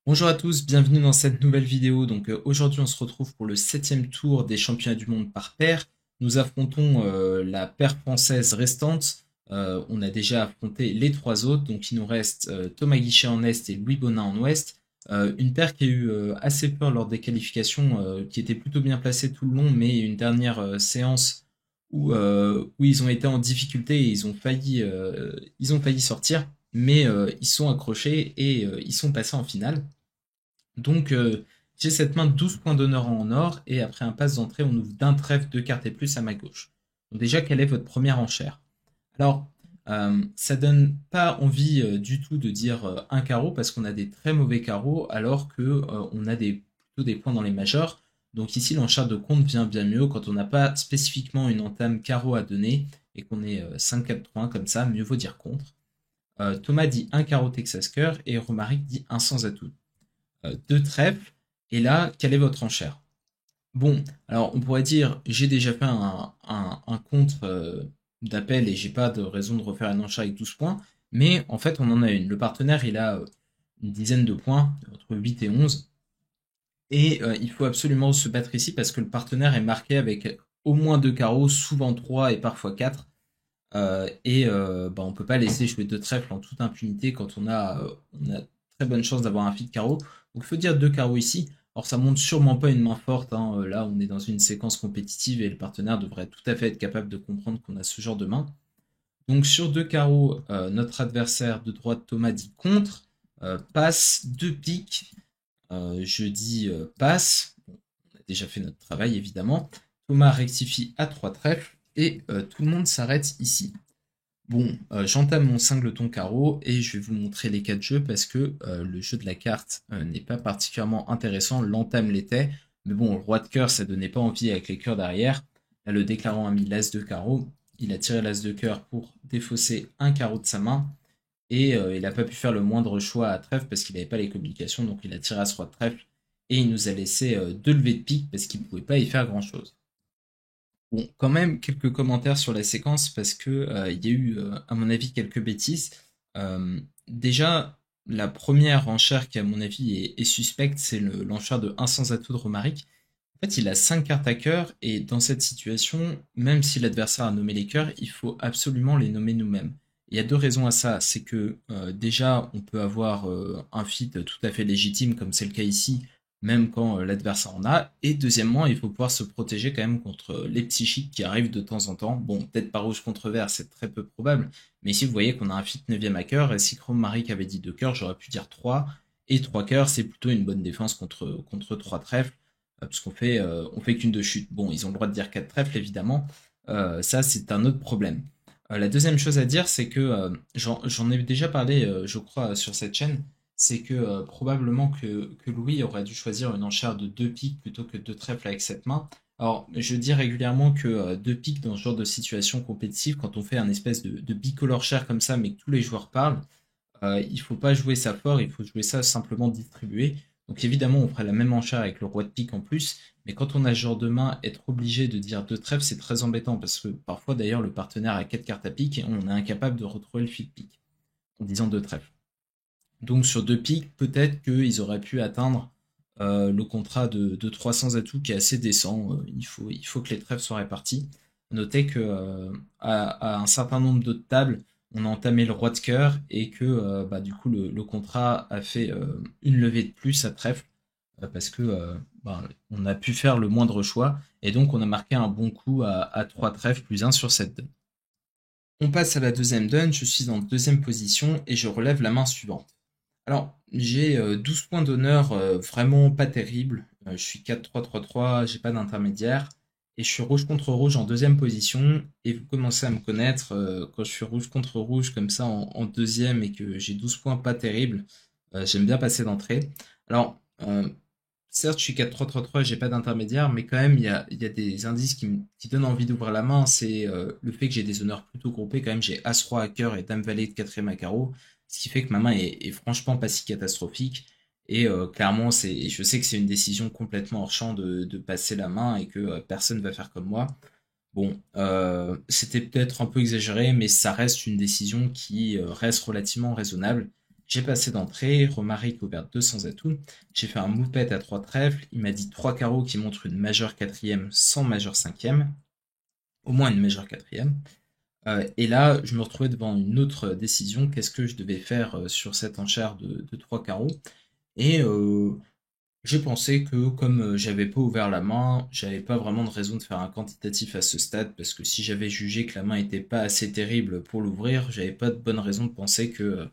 Bonjour à tous, bienvenue dans cette nouvelle vidéo. Aujourd'hui on se retrouve pour le septième tour des championnats du monde par paire. Nous affrontons la paire française restante. On a déjà affronté les trois autres, donc il nous reste Thomas Guichet en Est et Louis Bonin en Ouest. Une paire qui a eu assez peur lors des qualifications, qui était plutôt bien placée tout le long, mais une dernière séance où ils ont été en difficulté et ils ont failli sortir, mais ils sont accrochés et ils sont passés en finale. Donc, j'ai cette main de 12 points d'honneur en or, et après un pass d'entrée, on ouvre d'un trèfle, deux cartes et plus à ma gauche. Donc déjà, quelle est votre première enchère? Alors, ça donne pas envie du tout de dire un carreau, parce qu'on a des très mauvais carreaux, alors que on a plutôt des points dans les majeurs. Donc ici, l'enchère de compte vient bien mieux quand on n'a pas spécifiquement une entame carreau à donner, et qu'on est 5-4-3-1 comme ça, mieux vaut dire contre. Thomas dit un carreau Texas Cœur, et Romaric dit un sans atout. Deux trèfles, et là, quelle est votre enchère? Bon, alors on pourrait dire, j'ai déjà fait un contre d'appel et j'ai pas de raison de refaire une enchère avec 12 points, mais en fait on en a une. Le partenaire il a une dizaine de points, entre 8 et 11, et il faut absolument se battre ici parce que le partenaire est marqué avec au moins deux carreaux, souvent trois et parfois quatre, bah, on peut pas laisser jouer deux trèfles en toute impunité quand on a très bonne chance d'avoir un fil de carreau. Donc il faut dire deux carreaux ici. Alors ça montre sûrement pas une main forte, hein. Là on est dans une séquence compétitive et le partenaire devrait tout à fait être capable de comprendre qu'on a ce genre de main. Donc sur deux carreaux, notre adversaire de droite Thomas dit contre, passe, deux piques, je dis passe. Bon, on a déjà fait notre travail évidemment. Thomas rectifie à trois trèfles et tout le monde s'arrête ici. Bon, j'entame mon singleton carreau et je vais vous montrer les quatre jeux parce que le jeu de la carte n'est pas particulièrement intéressant. L'entame l'était, mais bon, le roi de cœur, ça donnait pas envie avec les cœurs derrière. Là, le déclarant a mis l'as de carreau. Il a tiré l'as de cœur pour défausser un carreau de sa main et il n'a pas pu faire le moindre choix à trèfle parce qu'il n'avait pas les communications, donc il a tiré à ce roi de trèfle et il nous a laissé deux levées de pique parce qu'il ne pouvait pas y faire grand-chose. Bon, quand même quelques commentaires sur la séquence parce que il y a eu, à mon avis, quelques bêtises. Déjà, la première enchère qui, à mon avis, est suspecte, c'est l'enchère de un sans atout de Romaric. En fait, il a 5 cartes à cœur et dans cette situation, même si l'adversaire a nommé les cœurs, il faut absolument les nommer nous-mêmes. Il y a deux raisons à ça. C'est que déjà, on peut avoir un feat tout à fait légitime, comme c'est le cas ici, même quand l'adversaire en a. Et deuxièmement, il faut pouvoir se protéger quand même contre les psychiques qui arrivent de temps en temps. Bon, peut-être pas rouge contre vert, c'est très peu probable. Mais ici, vous voyez qu'on a un feat 9e à cœur. Et si Chrome Marik avait dit 2 cœurs, j'aurais pu dire 3. Et 3 cœurs, c'est plutôt une bonne défense contre 3 trèfles parce on fait qu'une de chute. Bon, ils ont le droit de dire 4 trèfles, évidemment. Ça, c'est un autre problème. La deuxième chose à dire, c'est que j'en ai déjà parlé, je crois, sur cette chaîne, c'est que probablement que Louis aurait dû choisir une enchère de deux piques plutôt que deux trèfles avec cette main. Alors, je dis régulièrement que deux piques dans ce genre de situation compétitive, quand on fait un espèce de bicolore share comme ça, mais que tous les joueurs parlent, il faut pas jouer ça fort, il faut jouer ça simplement distribué. Donc évidemment, on ferait la même enchère avec le roi de pique en plus, mais quand on a ce genre de main, être obligé de dire deux trèfles, c'est très embêtant, parce que parfois d'ailleurs le partenaire a quatre cartes à pique et on est incapable de retrouver le fil de pique en disant deux trèfles. Donc sur deux piques, peut-être qu'ils auraient pu atteindre le contrat de 300 atouts qui est assez décent. Il faut que les trèfles soient répartis. Notez que à un certain nombre d'autres tables, on a entamé le roi de cœur et que bah, du coup le contrat a fait une levée de plus à trèfle parce que bah, on a pu faire le moindre choix et donc on a marqué un bon coup à 3 trèfles plus un sur cette donne. On passe à la deuxième donne, je suis en deuxième position et je relève la main suivante. Alors, j'ai 12 points d'honneur vraiment pas terribles. Je suis 4-3-3-3, j'ai pas d'intermédiaire. Et je suis rouge contre rouge en deuxième position. Et vous commencez à me connaître quand je suis rouge contre rouge comme ça en deuxième et que j'ai 12 points pas terribles. J'aime bien passer d'entrée. Alors, certes, je suis 4-3-3-3, j'ai pas d'intermédiaire, mais quand même, il y a des indices qui donnent envie d'ouvrir la main. C'est le fait que j'ai des honneurs plutôt groupés. Quand même, j'ai As-Roi à cœur et Dame-Valet de quatrième à carreau. Ce qui fait que ma main est franchement pas si catastrophique. Et clairement, je sais que c'est une décision complètement hors champ de passer la main et que personne va faire comme moi. Bon, c'était peut-être un peu exagéré, mais ça reste une décision qui reste relativement raisonnable. J'ai passé d'entrée, Romaric ouvert 200 atouts, j'ai fait un moupette à 3 trèfles, il m'a dit 3 carreaux qui montrent une majeure quatrième sans majeure cinquième, au moins une majeure quatrième. Et là, je me retrouvais devant une autre décision, qu'est-ce que je devais faire sur cette enchère de 3 carreaux. Et j'ai pensé que comme j'avais pas ouvert la main, j'avais pas vraiment de raison de faire un quantitatif à ce stade, parce que si j'avais jugé que la main était pas assez terrible pour l'ouvrir, j'avais pas de bonne raison de penser que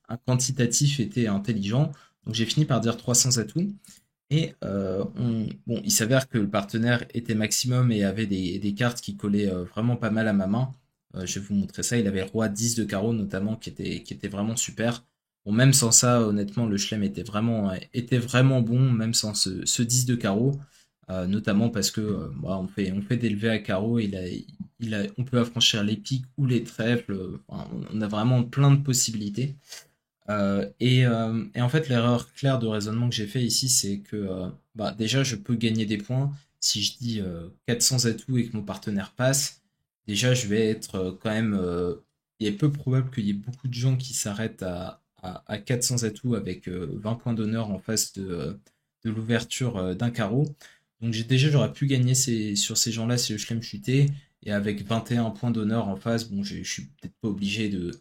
un quantitatif était intelligent. Donc j'ai fini par dire 300 atouts. Et bon, il s'avère que le partenaire était maximum et avait des cartes qui collaient vraiment pas mal à ma main. Je vais vous montrer ça. Il avait le roi 10 de carreau notamment qui était vraiment super. Bon, même sans ça, honnêtement, le chelem était vraiment bon, même sans ce 10 de carreau. Notamment parce que bah, on fait des levées à carreau. On peut affranchir les piques ou les trèfles. Enfin, on a vraiment plein de possibilités. Et en fait, l'erreur claire de raisonnement que j'ai fait ici, c'est que bah, déjà, je peux gagner des points. Si je dis 400 atouts et que mon partenaire passe, déjà, je vais être quand même. Il est peu probable qu'il y ait beaucoup de gens qui s'arrêtent à 400 atouts avec 20 points d'honneur en face de l'ouverture d'un carreau. Donc déjà, j'aurais pu gagner sur ces gens-là si le chelem chutait. Et avec 21 points d'honneur en face, bon, je suis peut-être pas obligé de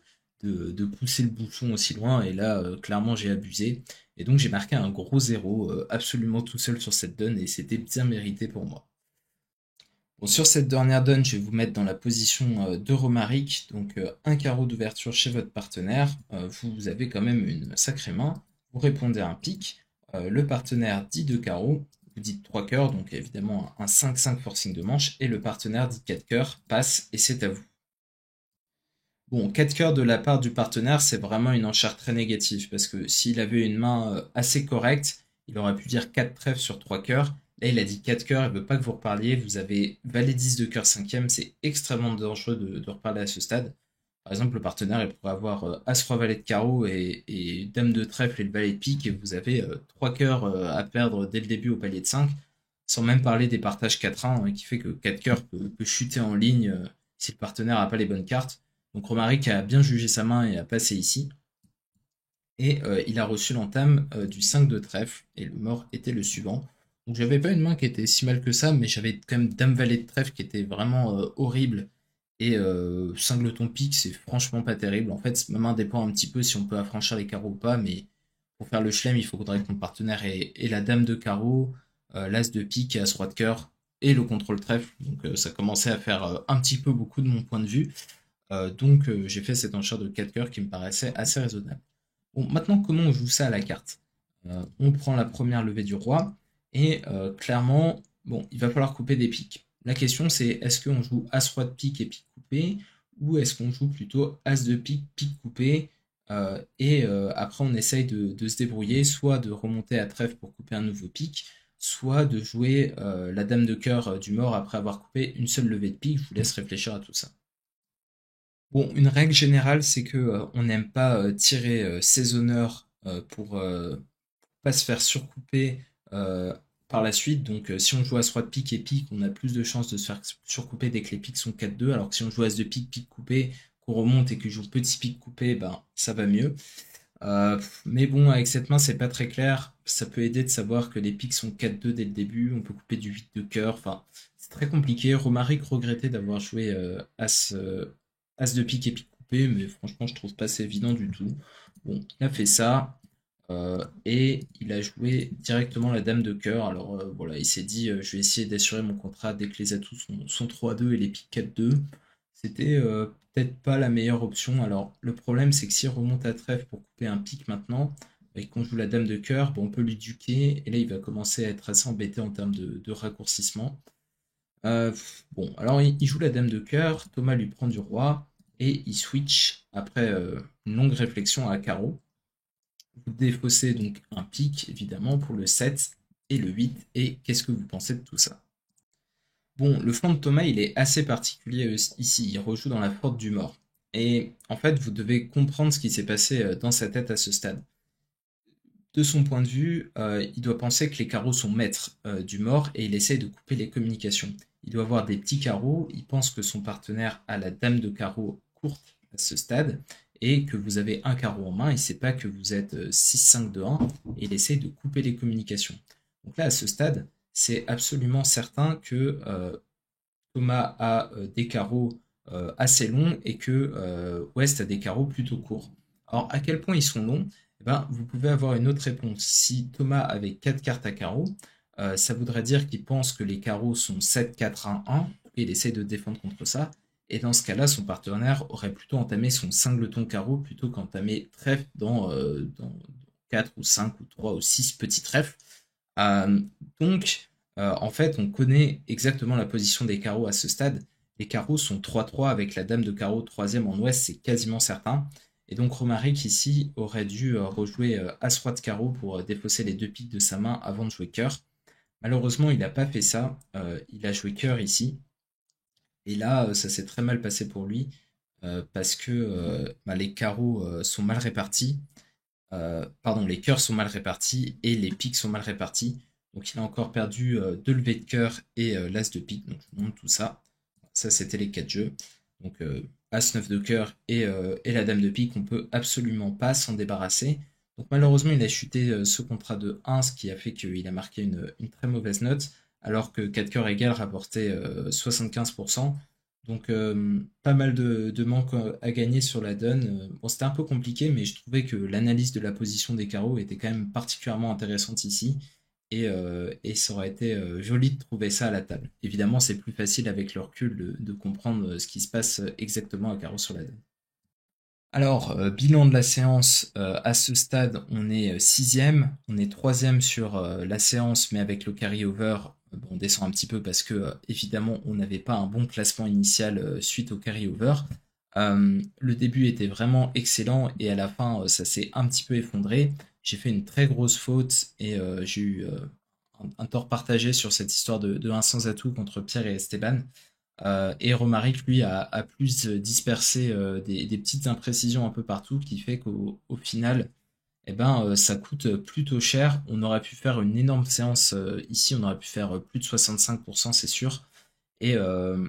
pousser le bouchon aussi loin. Et là, clairement, j'ai abusé. Et donc, j'ai marqué un gros zéro absolument tout seul sur cette donne. Et c'était bien mérité pour moi. Bon, sur cette dernière donne, je vais vous mettre dans la position de Romaric. Donc, un carreau d'ouverture chez votre partenaire. Vous avez quand même une sacrée main. Vous répondez à un pic. Le partenaire dit 2 carreaux. Vous dites 3 cœurs. Donc, évidemment, un 5-5 forcing de manche. Et le partenaire dit 4 cœurs. Passe. Et c'est à vous. Bon, 4 cœurs de la part du partenaire, c'est vraiment une enchère très négative, parce que s'il avait une main assez correcte, il aurait pu dire 4 trèfles sur 3 cœurs. Là, il a dit 4 cœurs, il veut pas que vous reparliez. Vous avez valet 10 de cœur cinquième, c'est extrêmement dangereux de reparler à ce stade. Par exemple, le partenaire, il pourrait avoir as-roi valet de carreau et dame de trèfle et le valet de pique, et vous avez 3 cœurs à perdre dès le début au palier de 5, sans même parler des partages 4-1, qui fait que 4 cœurs peut chuter en ligne si le partenaire n'a pas les bonnes cartes. Donc Romaric a bien jugé sa main et a passé ici. Et il a reçu l'entame du 5 de trèfle, et le mort était le suivant. Donc j'avais pas une main qui était si mal que ça, mais j'avais quand même dame valet de trèfle qui était vraiment horrible. Et cingleton pique, c'est franchement pas terrible. En fait, ma main dépend un petit peu si on peut affranchir les carreaux ou pas, mais pour faire le chelem, il faudrait que mon partenaire ait la dame de carreau, l'as de pique et as roi de cœur, et le contrôle trèfle. Donc ça commençait à faire un petit peu beaucoup de mon point de vue. Donc j'ai fait cette enchère de 4 cœurs qui me paraissait assez raisonnable. Bon, maintenant comment on joue ça à la carte? On prend la première levée du roi, et clairement, bon, il va falloir couper des piques. La question c'est est-ce qu'on joue As-Roi de pique et pique coupé, ou est-ce qu'on joue plutôt As de pique, pique coupé, et après on essaye de se débrouiller, soit de remonter à trèfle pour couper un nouveau pique, soit de jouer la dame de cœur du mort après avoir coupé une seule levée de pique. Je vous laisse réfléchir à tout ça. Bon, une règle générale, c'est que on n'aime pas tirer ses honneurs pour pas se faire surcouper euh, par la suite. Donc, si on joue As-Roi de pique et pique, on a plus de chances de se faire surcouper dès que les piques sont 4-2. Alors que si on joue As de pique, pique coupé, qu'on remonte et que joue petit pique coupé, ben ça va mieux. Mais bon, avec cette main, c'est pas très clair. Ça peut aider de savoir que les piques sont 4-2 dès le début. On peut couper du 8 de cœur. Enfin, c'est très compliqué. Romaric regrettait d'avoir joué As de pique et pique coupé, mais franchement, je trouve pas c'est évident du tout. Bon, il a fait ça. Et il a joué directement la dame de cœur. Alors voilà, il s'est dit je vais essayer d'assurer mon contrat dès que les atouts sont 3-2 et les piques 4-2. C'était peut-être pas la meilleure option. Alors le problème c'est que s'il remonte à trèfle pour couper un pic maintenant, et qu'on joue la dame de cœur, bon, on peut lui duquer, et là il va commencer à être assez embêté en termes de raccourcissement. Bon, alors il joue la dame de cœur, Thomas lui prend du roi, et il switch après une longue réflexion à carreau. Vous défaussez donc un pic, évidemment, pour le 7 et le 8. Et qu'est-ce que vous pensez de tout ça? Bon, le flanc de Thomas, il est assez particulier ici. Il rejoue dans la forte du mort. Et en fait, vous devez comprendre ce qui s'est passé dans sa tête à ce stade. De son point de vue, il doit penser que les carreaux sont maîtres du mort, et il essaye de couper les communications. Il doit avoir des petits carreaux, il pense que son partenaire a la dame de carreau courte à ce stade, et que vous avez un carreau en main, il ne sait pas que vous êtes 6-5 de 1 et il essaie de couper les communications. Donc là, à ce stade, c'est absolument certain que Thomas a des carreaux assez longs et que West a des carreaux plutôt courts. Alors, à quel point ils sont longs? Eh ben, vous pouvez avoir une autre réponse. Si Thomas avait 4 cartes à carreaux, ça voudrait dire qu'il pense que les carreaux sont 7, 4, 1, 1, et il essaie de défendre contre ça. Et dans ce cas-là, son partenaire aurait plutôt entamé son singleton carreau plutôt qu'entamé trèfle dans 4 ou 5 ou 3 ou 6 petits trèfles. Euh, donc, en fait, on connaît exactement la position des carreaux à ce stade. Les carreaux sont 3-3 avec la dame de carreau troisième en ouest, c'est quasiment certain. Et donc Romaric ici aurait dû rejouer As-Roi de carreau pour défausser les deux piques de sa main avant de jouer cœur. Malheureusement, il n'a pas fait ça. Il a joué cœur ici. Et là, ça s'est très mal passé pour lui parce que les carreaux sont mal répartis. Pardon, les cœurs sont mal répartis et les piques sont mal répartis. Donc il a encore perdu deux levées de cœur et l'as de pique. Donc je vous montre tout ça. Ça, c'était les 4 jeux. Donc As 9 de cœur et la dame de pique, on peut absolument pas s'en débarrasser. Donc malheureusement, il a chuté ce contrat de 1, ce qui a fait qu'il a marqué une très mauvaise note, alors que 4 cœurs égal rapportait 75%. Donc pas mal de manques à gagner sur la donne. Bon, c'était un peu compliqué, mais je trouvais que l'analyse de la position des carreaux était quand même particulièrement intéressante ici. Et ça aurait été joli de trouver ça à la table. Évidemment, c'est plus facile avec le recul de comprendre ce qui se passe exactement à carreau sur la donne. Alors, bilan de la séance, à ce stade, on est sixième, on est troisième sur la séance, mais avec le carry-over, bon, on descend un petit peu parce que, évidemment, on n'avait pas un bon classement initial suite au carry-over. Le début était vraiment excellent et à la fin, ça s'est un petit peu effondré. J'ai fait une très grosse faute et j'ai eu un tort partagé sur cette histoire de 1 sans atout contre Pierre et Esteban. Et Romaric, lui, a plus dispersé des petites imprécisions un peu partout, qui fait qu'au final, eh ben, ça coûte plutôt cher. On aurait pu faire une énorme séance ici, on aurait pu faire plus de 65%, c'est sûr. Et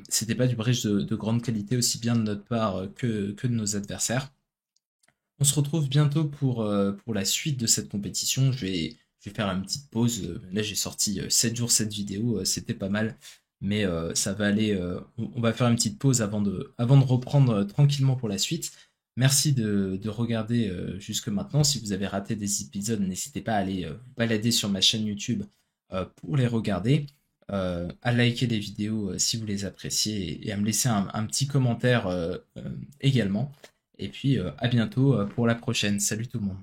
c'était pas du bridge de grande qualité, aussi bien de notre part que de nos adversaires. On se retrouve bientôt pour la suite de cette compétition. Je vais faire une petite pause. Là, j'ai sorti 7 jours cette vidéo, c'était pas mal. Mais ça va aller. On va faire une petite pause avant de reprendre tranquillement pour la suite. Merci de regarder jusque maintenant. Si vous avez raté des épisodes, n'hésitez pas à aller vous balader sur ma chaîne YouTube pour les regarder. À liker les vidéos si vous les appréciez et à me laisser un petit commentaire également. Et puis à bientôt pour la prochaine. Salut tout le monde.